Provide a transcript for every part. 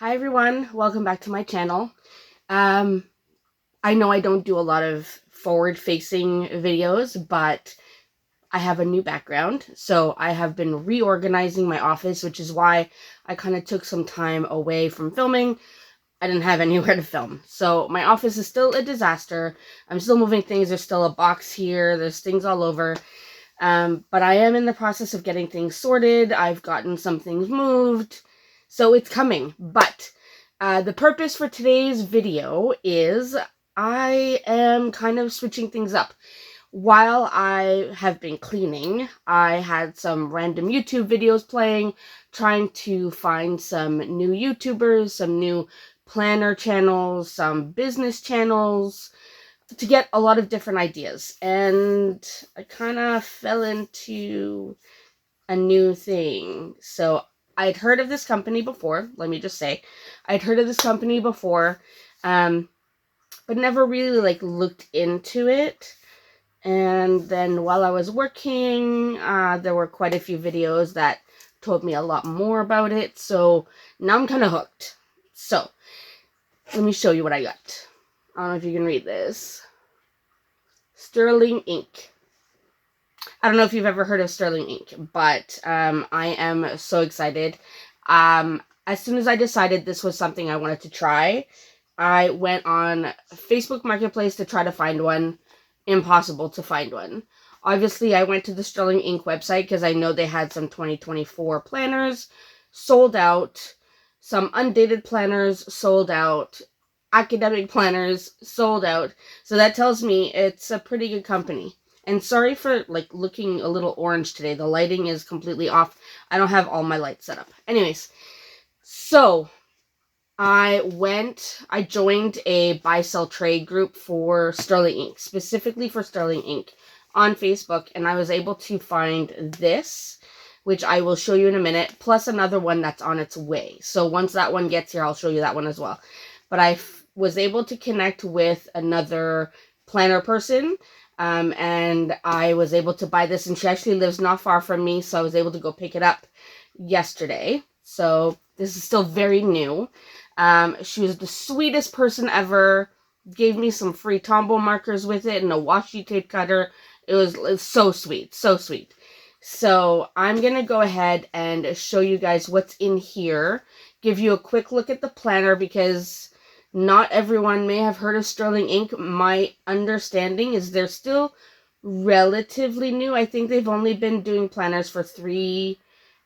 Hi everyone, welcome back to my channel. I know I don't do a lot of forward-facing videos, but I have a new background, so I have been reorganizing my office, which is why I kind of took some time away from filming. I didn't have anywhere to film, so my office is still a disaster. I'm still moving things. There's still a box here. There's things all over. But I am in the process of getting things sorted. I've gotten some things moved, so it's coming. But the purpose for today's video is I am kind of switching things up. While I have been cleaning, I had some random YouTube videos playing, trying to find some new YouTubers, some new planner channels, some business channels, to get a lot of different ideas. And I kind of fell into a new thing. So I'd heard of this company before, let me just say. I'd heard of this company before, but never really looked into it. And then while I was working, there were quite a few videos that told me a lot more about it. So now I'm kind of hooked. So let me show you what I got. I don't know if you can read this. Sterling ink. I don't know if you've ever heard of Sterling ink, but I am so excited. As soon as I decided this was something I wanted to try, I went on Facebook Marketplace to try to find one. Impossible to find one. Obviously, I went to the Sterling ink website because I know they had some 2024 planners sold out, some undated planners sold out, academic planners sold out. So that tells me it's a pretty good company. And sorry for looking a little orange today. The lighting is completely off. I don't have all my lights set up. Anyways, so I joined a buy sell trade group for Sterling ink, specifically for Sterling ink on Facebook, and I was able to find this, which I will show you in a minute, plus another one that's on its way. So once that one gets here, I'll show you that one as well. But I was able to connect with another planner person, and I was able to buy this, and she actually lives not far from me, so I was able to go pick it up yesterday. So this is still very new. She was the sweetest person ever, gave me some free Tombow markers with it and a washi tape cutter. It was so sweet, so sweet. So I'm going to go ahead and show you guys what's in here, give you a quick look at the planner because not everyone may have heard of Sterling ink. My understanding is they're still relatively new. I think they've only been doing planners for 3,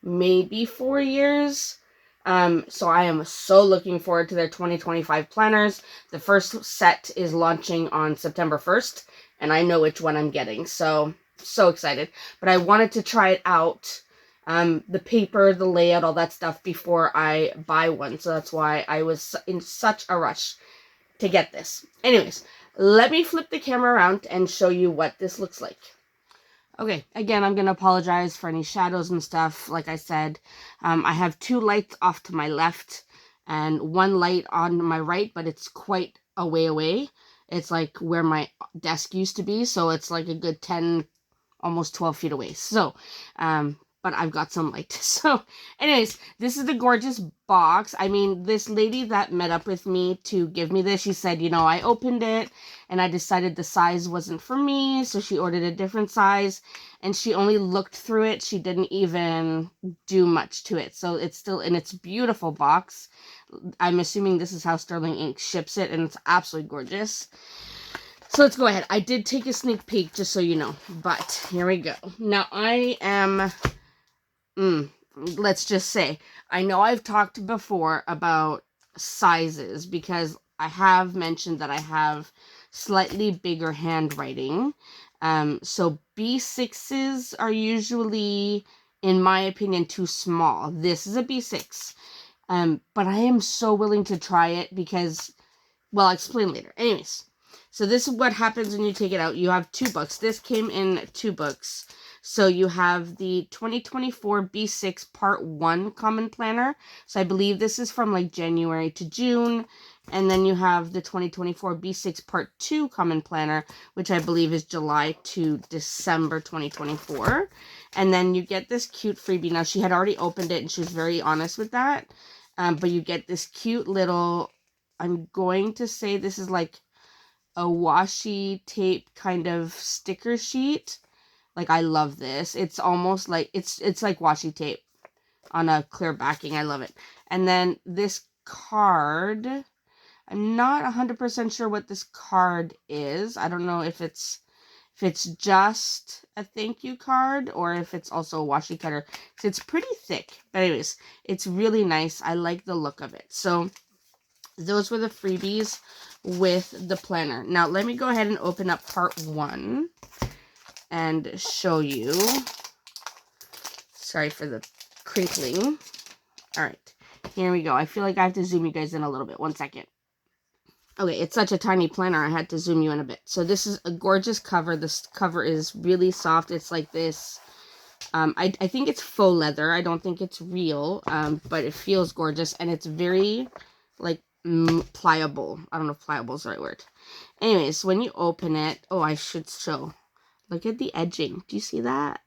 maybe 4 years. So I am so looking forward to their 2025 planners. The first set is launching on September 1st, and I know which one I'm getting. So excited. But I wanted to try it out, the paper, the layout, all that stuff before I buy one. So that's why I was in such a rush to get this. Anyways, let me flip the camera around and show you what this looks like. Okay, again, I'm going to apologize for any shadows and stuff. Like I said, I have 2 lights off to my left and 1 light on my right, but it's quite a way away. It's like where my desk used to be, so it's like a good 10, almost 12 feet away. So, but I've got some light. So, anyways, this is the gorgeous box. I mean, this lady that met up with me to give me this, she said, you know, I opened it and I decided the size wasn't for me, so she ordered a different size, and she only looked through it. She didn't even do much to it. So it's still in its beautiful box. I'm assuming this is how Sterling ink ships it, and it's absolutely gorgeous. So let's go ahead. I did take a sneak peek, just so you know, but here we go. Now I am, let's just say, I know I've talked before about sizes because I have mentioned that I have slightly bigger handwriting. So B6s are usually, in my opinion, too small. This is a B6. But I am so willing to try it because, well, I'll explain later. Anyways. So this is what happens when you take it out. You have 2 books. This came in 2 books. So you have the 2024 B6 Part 1 Common Planner. So I believe this is from January to June. And then you have the 2024 B6 Part 2 Common Planner, which I believe is July to December 2024. And then you get this cute freebie. Now, she had already opened it, and she was very honest with that. But you get this cute little, I'm going to say this is like a washi tape kind of sticker sheet. Like, I love this. It's almost like, it's like washi tape on a clear backing. I love it. And then this card, I'm not 100% sure what this card is. I don't know if it's just a thank you card or if it's also a washi cutter. So it's pretty thick. But anyways, it's really nice. I like the look of it. So those were the freebies with the planner. Now let me go ahead and open up part 1 and show you. Sorry for the crinkling. All right, here we go. I feel like I have to zoom you guys in a little bit. 1 second. Okay, it's such a tiny planner, I had to zoom you in a bit. So this is a gorgeous cover. This cover is really soft. It's like this, I think it's faux leather. I don't think it's real, but it feels gorgeous. And it's very, like, pliable. I don't know if pliable is the right word. Anyways, when you open it, oh, I should show. Look at the edging. Do you see that?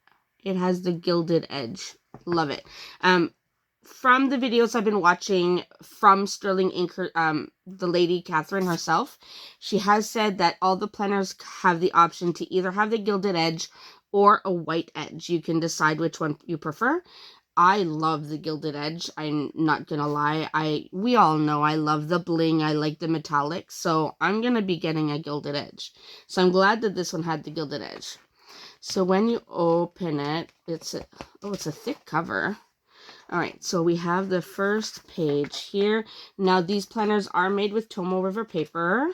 It has the gilded edge. Love it. From the videos I've been watching from Sterling Inker, the lady Catherine herself, she has said that all the planners have the option to either have the gilded edge or a white edge. You can decide which one you prefer. I love the gilded edge. I'm not gonna lie. We all know I love the bling. I like the metallics. So I'm gonna be getting a gilded edge. So I'm glad that this one had the gilded edge. So when you open it, it's a thick cover. All right, so we have the first page here. Now, these planners are made with Tomoe River paper.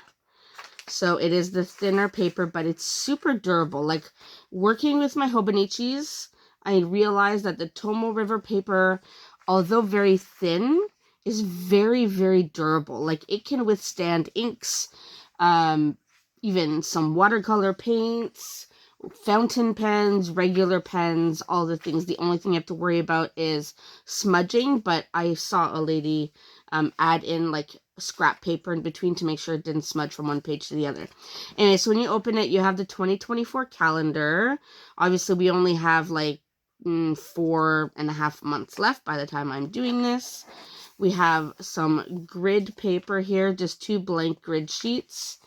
So it is the thinner paper, but it's super durable. Like, working with my Hobonichis, I realized that the Tomoe River paper, although very thin, is very, very durable. Like, it can withstand inks, even some watercolor paints, fountain pens, regular pens, all the things. The only thing you have to worry about is smudging, but I saw a lady add in like scrap paper in between to make sure it didn't smudge from one page to the other. Anyway, so when you open it, you have the 2024 calendar. Obviously, we only have like 4.5 months left by the time I'm doing this. We have some grid paper here, just 2 blank grid sheets.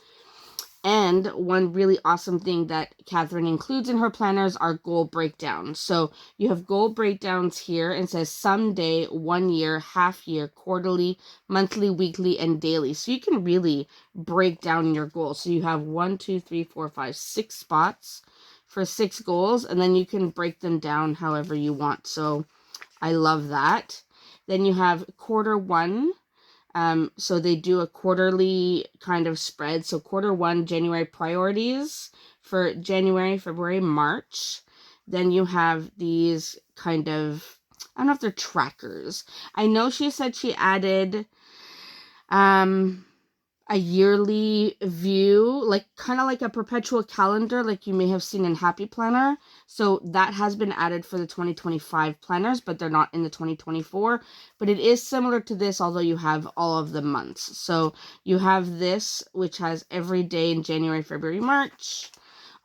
And one really awesome thing that Catherine includes in her planners are goal breakdowns. So you have goal breakdowns here, and it says someday, 1 year, half year, quarterly, monthly, weekly, and daily. So you can really break down your goals. So you have 1, 2, 3, 4, 5, 6 spots for 6 goals, and then you can break them down however you want. So I love that. Then you have quarter 1. So they do a quarterly kind of spread. So quarter 1, January priorities for January, February, March. Then you have these kind of, I don't know if they're trackers. I know she said she added a yearly view, like kind of like a perpetual calendar, like you may have seen in Happy Planner. So that has been added for the 2025 planners, but they're not in the 2024. But it is similar to this, although you have all of the months. So you have this, which has every day in January, February, March.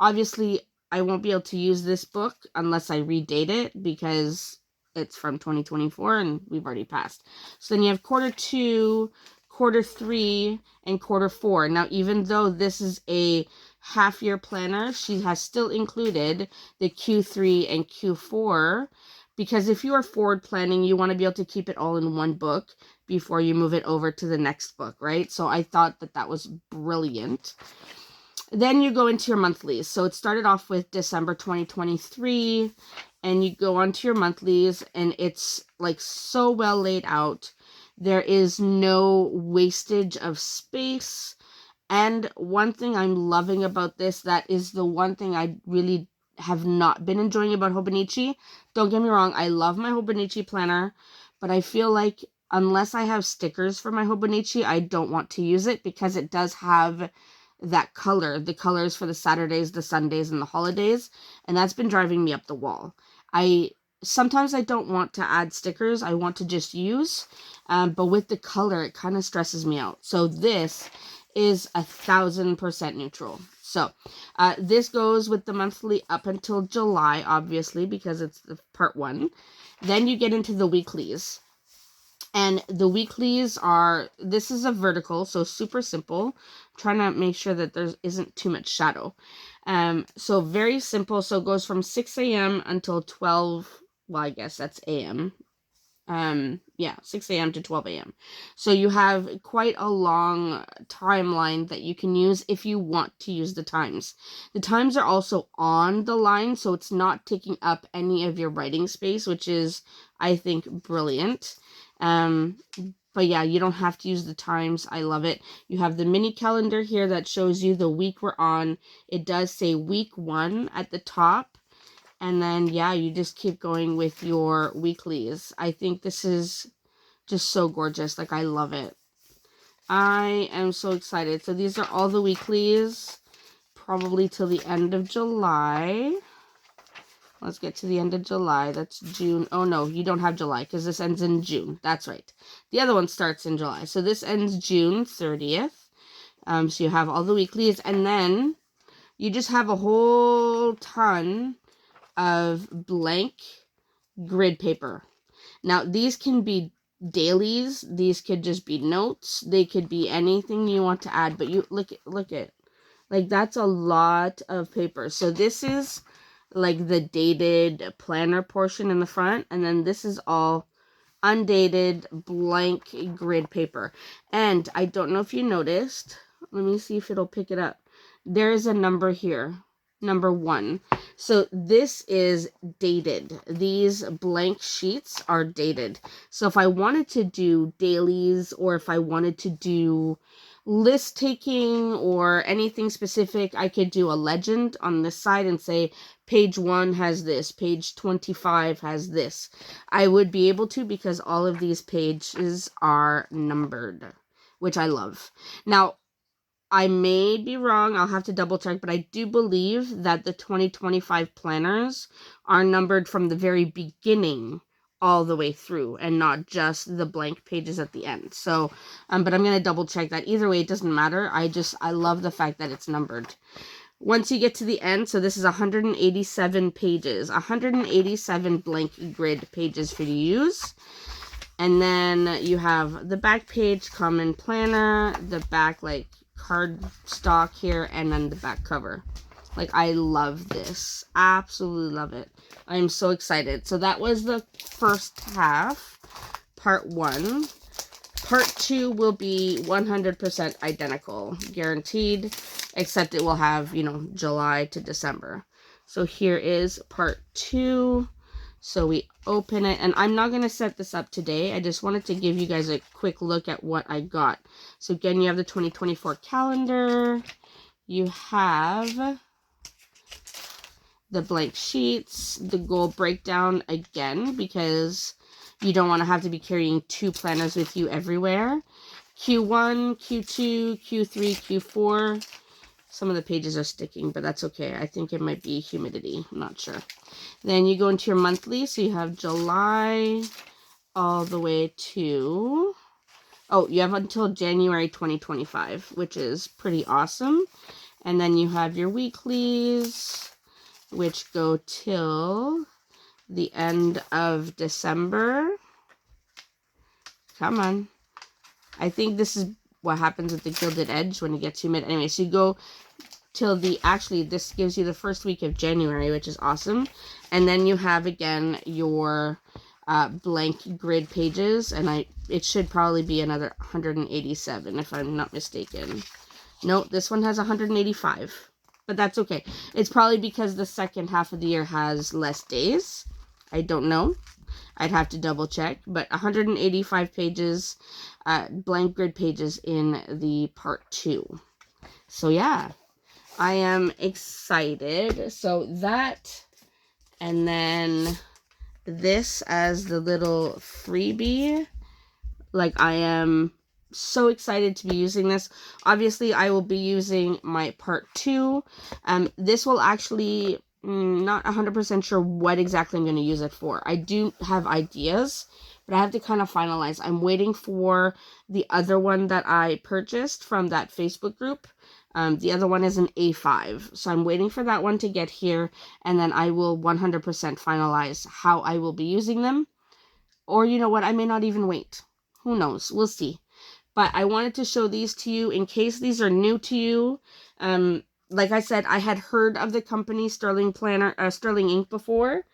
Obviously, I won't be able to use this book unless I redate it because it's from 2024 and we've already passed. So then you have quarter 2, quarter 3, and quarter 4. Now, even though this is a half-year planner, she has still included the Q3 and Q4, because if you are forward planning, you want to be able to keep it all in one book before you move it over to the next book, right? So I thought that that was brilliant. Then you go into your monthlies. So it started off with December 2023, and you go on to your monthlies, and it's like so well laid out. There is no wastage of space. And one thing I'm loving about this, that is the one thing I really have not been enjoying about Hobonichi. Don't get me wrong, I love my Hobonichi planner, but I feel like unless I have stickers for my Hobonichi, I don't want to use it because it does have that color, the colors for the Saturdays, the Sundays, and the holidays, and that's been driving me up the wall. Sometimes I don't want to add stickers, I want to just use, but with the color, it kind of stresses me out. So this is 1000% neutral. So this goes with the monthly up until July, obviously, because it's the part 1. Then you get into the weeklies. And the weeklies are, this is a vertical, so super simple. I'm trying to make sure that there isn't too much shadow. So very simple. So it goes from 6 a.m. until 12, well, I guess that's a.m. Yeah, 6 a.m. to 12 a.m. So you have quite a long timeline that you can use if you want to use the times. The times are also on the line, so it's not taking up any of your writing space, which is, I think, brilliant. But yeah, you don't have to use the times. I love it. You have the mini calendar here that shows you the week we're on. It does say week 1 at the top. And then, yeah, you just keep going with your weeklies. I think this is just so gorgeous. Like, I love it. I am so excited. So these are all the weeklies, probably till the end of July. Let's get to the end of July. That's June. Oh, no, you don't have July because this ends in June. That's right. The other one starts in July. So this ends June 30th. So you have all the weeklies. And then you just have a whole ton of blank grid paper. Now, these can be dailies. These could just be notes. They could be anything you want to add. But you look at, like, that's a lot of paper. So this is like the dated planner portion in the front, and then this is all undated blank grid paper. And I don't know if you noticed, let me see if it'll pick it up. There is a number here, number 1. So this is dated. These blank sheets are dated. So if I wanted to do dailies, or if I wanted to do list taking or anything specific, I could do a legend on this side and say page 1 has this, page 25 has this. I would be able to, because all of these pages are numbered, which I love. Now, I may be wrong, I'll have to double check, but I do believe that the 2025 planners are numbered from the very beginning all the way through, and not just the blank pages at the end. So, but I'm going to double check that. Either way, it doesn't matter. I love the fact that it's numbered. Once you get to the end, so this is 187 pages, 187 blank grid pages for you to use. And then you have the back page, common planner, the back, like, card stock here, and then the back cover. Like, I love this. Absolutely love it. I'm so excited. So that was the first half, part 1. Part 2 will be 100% identical, guaranteed, except it will have, you know, July to December. So here is part 2. So we open it, and I'm not going to set this up today. I just wanted to give you guys a quick look at what I got. So again, you have the 2024 calendar. You have the blank sheets, the goal breakdown again, because you don't want to have to be carrying 2 planners with you everywhere. Q1, Q2, Q3, Q4. Some of the pages are sticking, but that's okay. I think it might be humidity. I'm not sure. Then you go into your monthly. So you have July all the way to... Oh, you have until January 2025, which is pretty awesome. And then you have your weeklies, which go till the end of December. Come on. I think this is what happens with the Gilded Edge when it gets humid. Anyway, so you go till the, actually, this gives you the first week of January, which is awesome. And then you have, again, your blank grid pages. And it should probably be another 187, if I'm not mistaken. Nope, this one has 185. But that's okay. It's probably because the second half of the year has less days. I don't know. I'd have to double check. But 185 pages, blank grid pages in the part 2. So yeah, I am excited. So that, and then this as the little freebie. Like, I am so excited to be using this. Obviously, I will be using my part 2. This will actually, not 100% sure what exactly I'm going to use it for. I do have ideas, but I have to kind of finalize. I'm waiting for the other one that I purchased from that Facebook group. The other one is an A5. So I'm waiting for that one to get here, and then I will 100% finalize how I will be using them. Or, you know what, I may not even wait. Who knows? We'll see. But I wanted to show these to you in case these are new to you. Like I said, I had heard of the company Sterling Ink before,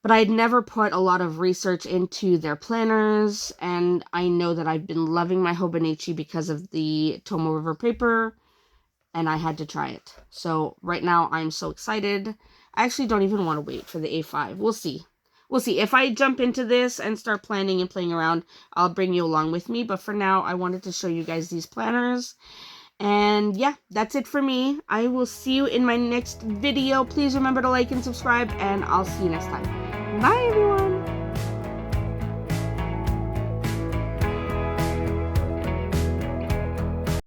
but I had never put a lot of research into their planners, and I know that I've been loving my Hobonichi because of the Tomoe River paper, and I had to try it. So right now I'm so excited. I actually don't even want to wait for the A5. We'll see. We'll see. If I jump into this and start planning and playing around, I'll bring you along with me. But for now, I wanted to show you guys these planners. And yeah, that's it for me. I will see you in my next video. Please remember to like and subscribe, and I'll see you next time. Bye, everyone.